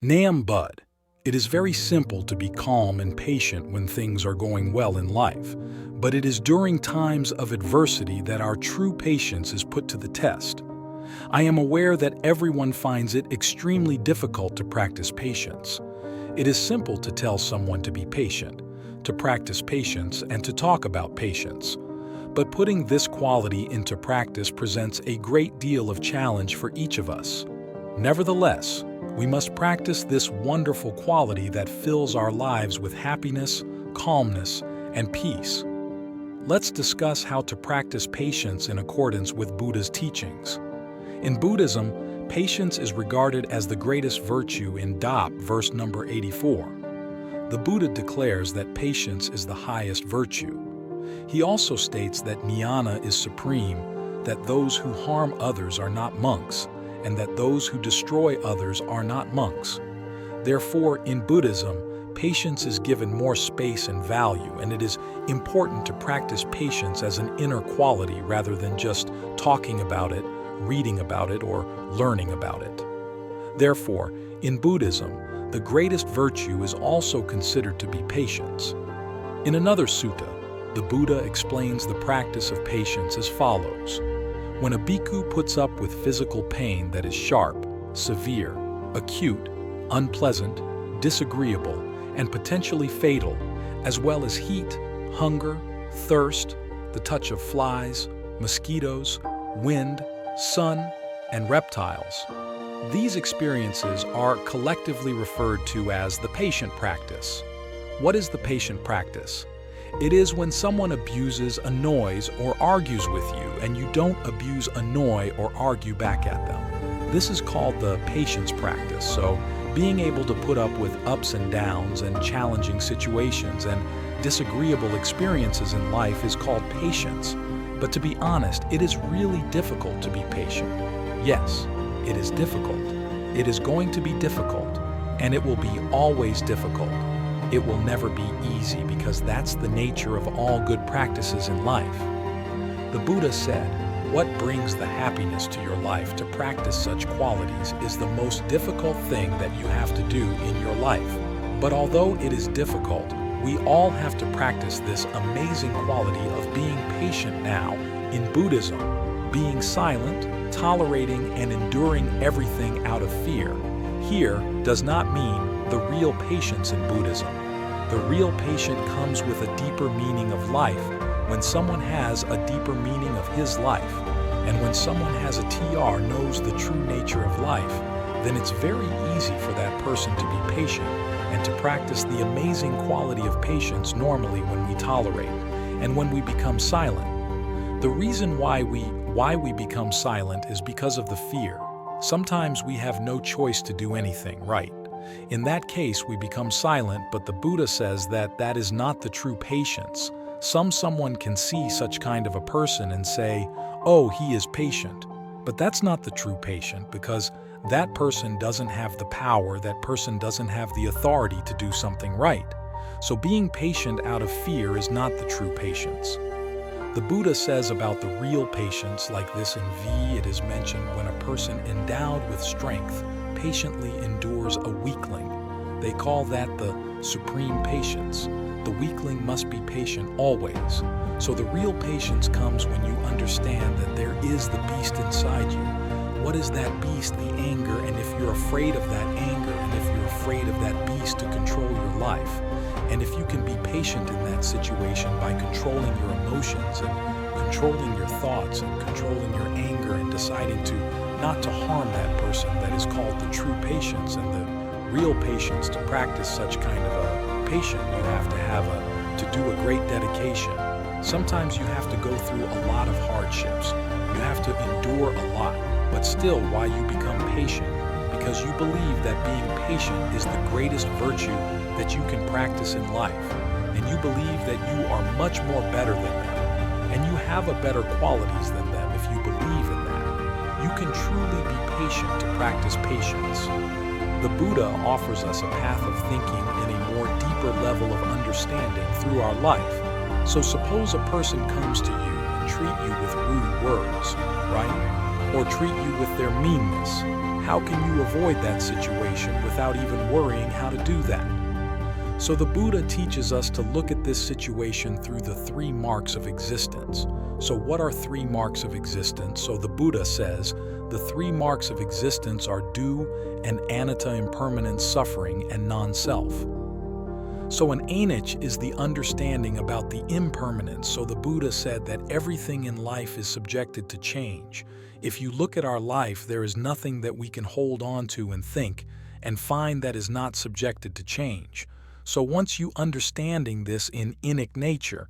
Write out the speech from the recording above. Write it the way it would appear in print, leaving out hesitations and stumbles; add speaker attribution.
Speaker 1: Nam Bud. It is very simple to be calm and patient when things are going well in life, but it is during times of adversity that our true patience is put to the test. I am aware that everyone finds it extremely difficult to practice patience. It is simple to tell someone to be patient, to practice patience, and to talk about patience. But putting this quality into practice presents a great deal of challenge for each of us. Nevertheless, we must practice this wonderful quality that fills our lives with happiness, calmness, and peace. Let's discuss how to practice patience in accordance with Buddha's teachings. In Buddhism, patience is regarded as the greatest virtue in Dap, verse number 84. The Buddha declares that patience is the highest virtue. He also states that jnana is supreme, that those who harm others are not monks, and that those who destroy others are not monks. Therefore, in Buddhism, patience is given more space and value, and it is important to practice patience as an inner quality rather than just talking about it, reading about it, or learning about it. Therefore, in Buddhism, the greatest virtue is also considered to be patience. In another sutta, the Buddha explains the practice of patience as follows. When a bhikkhu puts up with physical pain that is sharp, severe, acute, unpleasant, disagreeable, and potentially fatal, as well as heat, hunger, thirst, the touch of flies, mosquitoes, wind, sun, and reptiles, these experiences are collectively referred to as the patient practice. What is the patient practice? It is when someone abuses, annoys, or argues with you, and you don't abuse, annoy, or argue back at them. This is called the patience practice. So, being able to put up with ups and downs and challenging situations and disagreeable experiences in life is called patience. But to be honest, it is really difficult to be patient. Yes, it is difficult. It is going to be difficult, and it will be always difficult. It will never be easy because that's the nature of all good practices in life. The Buddha said, "What brings the happiness to your life to practice such qualities is the most difficult thing that you have to do in your life." But although it is difficult, we all have to practice this amazing quality of being patient now. In Buddhism, being silent, tolerating, and enduring everything out of fear, here does not mean the real patience in Buddhism. The real patient comes with a deeper meaning of life when someone has a deeper meaning of his life. And when someone has a TR, knows the true nature of life, then it's very easy for that person to be patient and to practice the amazing quality of patience normally when we tolerate and when we become silent. The reason why we become silent is because of the fear. Sometimes we have no choice to do anything, right? In that case, we become silent, but the Buddha says that that is not the true patience. Someone can see such kind of a person and say, "Oh, he is patient." But that's not the true patient because that person doesn't have the power, that person doesn't have the authority to do something right. So being patient out of fear is not the true patience. The Buddha says about the real patience, like this in V, it is mentioned when a person endowed with strength patiently endures a weakling. They call that the supreme patience. The weakling must be patient always. So the real patience comes when you understand that there is the beast inside you. What is that beast? The anger. And if you're afraid of that anger, and if you're afraid of that beast to control your life, and if you can be patient in that situation by controlling your emotions and controlling your thoughts and controlling your anger and deciding to not to harm that person, that is called the true patience. And the real patience, to practice such kind of a patient, you have to do a great dedication. Sometimes you have to go through a lot of hardships. You have to endure a lot, but still why you become patient? Because you believe that being patient is the greatest virtue that you can practice in life. And you believe that you are much more better than them. And you have a better qualities than them if you believe in that. You can truly be patient to practice patience. The Buddha offers us a path of thinking in a more deeper level of understanding through our life. So suppose a person comes to you and treat you with rude words, right? Or treat you with their meanness. How can you avoid that situation without even worrying how to do that? So the Buddha teaches us to look at this situation through the three marks of existence. So what are three marks of existence? So the Buddha says, the three marks of existence are dukkha and anatta, impermanence, suffering, and non-self. So an anicca is the understanding about the impermanence. So the Buddha said that everything in life is subjected to change. If you look at our life, there is nothing that we can hold on to and think and find that is not subjected to change. So once you understanding this in inic nature,